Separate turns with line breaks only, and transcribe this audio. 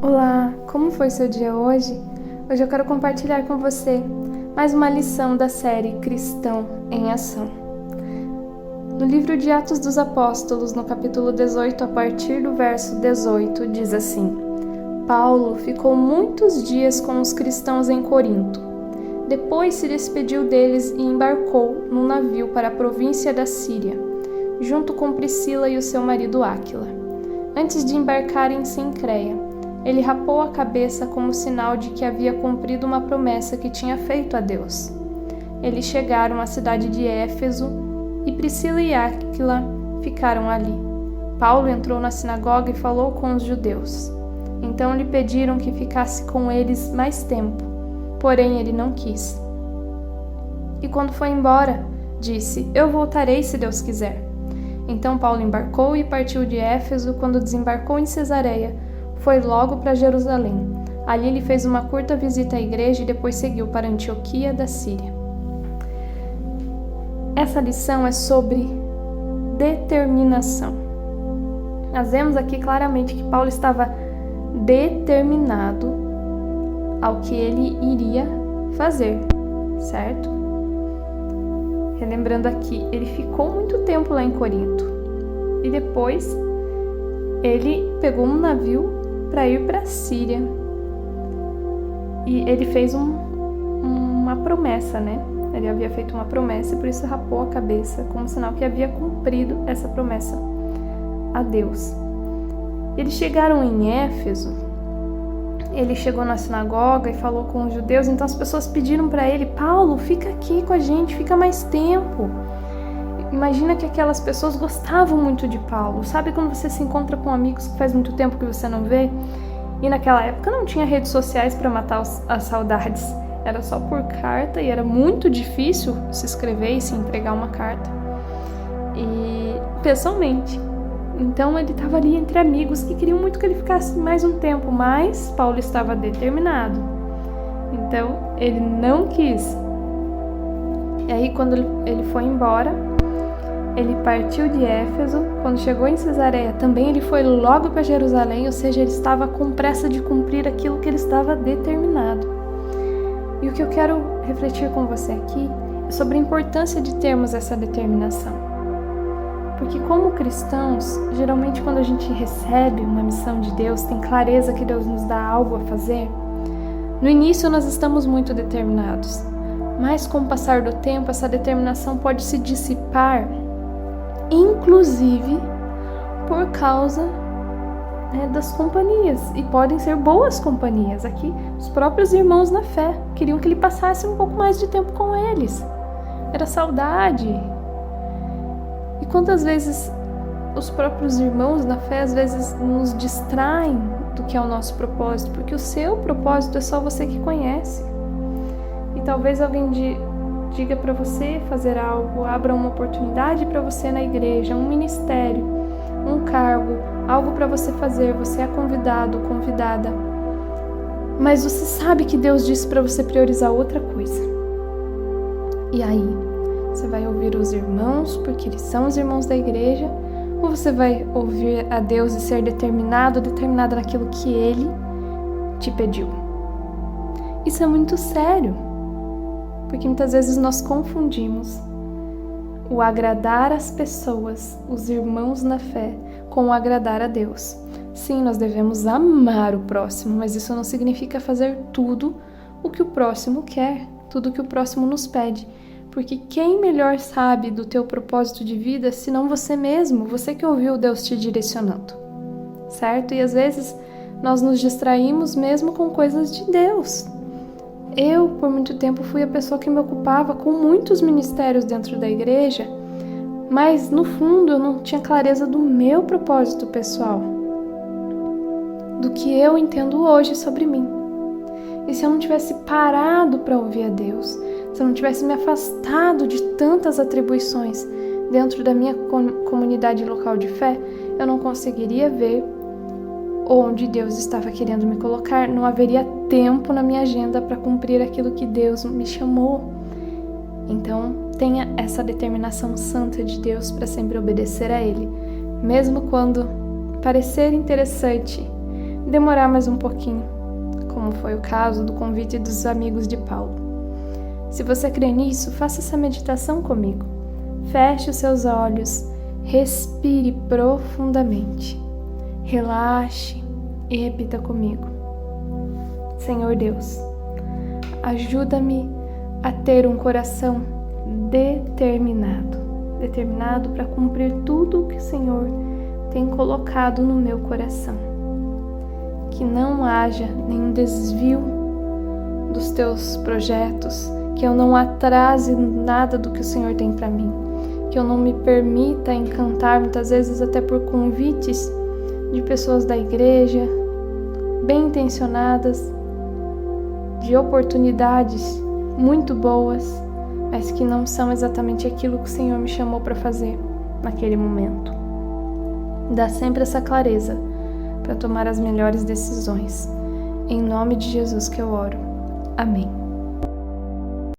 Olá, como foi seu dia hoje? Hoje eu quero compartilhar com você mais uma lição da série Cristão em Ação. No livro de Atos dos Apóstolos, no capítulo 18, a partir do verso 18, diz assim: Paulo ficou muitos dias com os cristãos em Corinto. Depois se despediu deles e embarcou num navio para a província da Síria, junto com Priscila e o seu marido Áquila. Antes de embarcar em Cencreia, ele rapou a cabeça como sinal de que havia cumprido uma promessa que tinha feito a Deus. Eles chegaram à cidade de Éfeso e Priscila e Áquila ficaram ali. Paulo entrou na sinagoga e falou com os judeus. Então lhe pediram que ficasse com eles mais tempo, porém ele não quis. E quando foi embora, disse: Eu voltarei se Deus quiser. Então Paulo embarcou e partiu de Éfeso. Quando desembarcou em Cesareia, foi logo para Jerusalém. Ali ele fez uma curta visita à igreja e depois seguiu para Antioquia da Síria. Essa lição é sobre determinação. Nós vemos aqui claramente que Paulo estava determinado ao que ele iria fazer, certo? Relembrando aqui, ele ficou muito tempo lá em Corinto e depois ele pegou um navio para ir para a Síria. E ele fez uma promessa, né? Ele havia feito uma promessa e por isso rapou a cabeça, como sinal que havia cumprido essa promessa a Deus. Eles chegaram em Éfeso, ele chegou na sinagoga e falou com os judeus, então as pessoas pediram para ele: Paulo, fica aqui com a gente, fica mais tempo. Imagina que aquelas pessoas gostavam muito de Paulo. Sabe quando você se encontra com amigos que faz muito tempo que você não vê? E naquela época não tinha redes sociais para matar as saudades. Era só por carta e era muito difícil se escrever e se entregar uma carta. E pessoalmente. Então ele estava ali entre amigos que queriam muito que ele ficasse mais um tempo, mas Paulo estava determinado. Então ele não quis. E aí quando ele foi embora, ele partiu de Éfeso. Quando chegou em Cesareia, também ele foi logo para Jerusalém, ou seja, ele estava com pressa de cumprir aquilo que ele estava determinado. E o que eu quero refletir com você aqui é sobre a importância de termos essa determinação. Porque como cristãos, geralmente quando a gente recebe uma missão de Deus, tem clareza que Deus nos dá algo a fazer, no início nós estamos muito determinados, mas com o passar do tempo essa determinação pode se dissipar, inclusive por causa das companhias, e podem ser boas companhias. Aqui os próprios irmãos na fé queriam que ele passasse um pouco mais de tempo com eles, era saudade. E quantas vezes os próprios irmãos na fé às vezes nos distraem do que é o nosso propósito, porque o seu propósito é só você que conhece. E talvez alguém diga para você fazer algo, abra uma oportunidade para você na igreja, um ministério, um cargo, algo para você fazer, você é convidado, convidada. Mas você sabe que Deus disse para você priorizar outra coisa. E aí? Você vai ouvir os irmãos, porque eles são os irmãos da igreja, ou você vai ouvir a Deus e ser determinada naquilo que Ele te pediu? Isso é muito sério, porque muitas vezes nós confundimos o agradar as pessoas, os irmãos na fé, com o agradar a Deus. Sim, nós devemos amar o próximo, mas isso não significa fazer tudo o que o próximo quer, tudo o que o próximo nos pede. Porque quem melhor sabe do teu propósito de vida senão você mesmo, você que ouviu Deus te direcionando, certo? E às vezes nós nos distraímos mesmo com coisas de Deus. Eu, por muito tempo, fui a pessoa que me ocupava com muitos ministérios dentro da igreja, mas no fundo eu não tinha clareza do meu propósito pessoal, do que eu entendo hoje sobre mim. E se eu não tivesse parado para ouvir a Deus, se eu não tivesse me afastado de tantas atribuições dentro da minha comunidade local de fé, eu não conseguiria ver onde Deus estava querendo me colocar. Não haveria tempo na minha agenda para cumprir aquilo que Deus me chamou. Então, tenha essa determinação santa de Deus para sempre obedecer a Ele, mesmo quando parecer interessante demorar mais um pouquinho, como foi o caso do convite dos amigos de Paulo. Se você crê nisso, faça essa meditação comigo. Feche os seus olhos, respire profundamente, relaxe e repita comigo. Senhor Deus, ajuda-me a ter um coração determinado para cumprir tudo o que o Senhor tem colocado no meu coração. Que não haja nenhum desvio dos teus projetos, que eu não atrase nada do que o Senhor tem para mim, que eu não me permita encantar, muitas vezes até por convites de pessoas da igreja, bem intencionadas, de oportunidades muito boas, mas que não são exatamente aquilo que o Senhor me chamou para fazer naquele momento. Dá sempre essa clareza para tomar as melhores decisões. Em nome de Jesus que eu oro. Amém.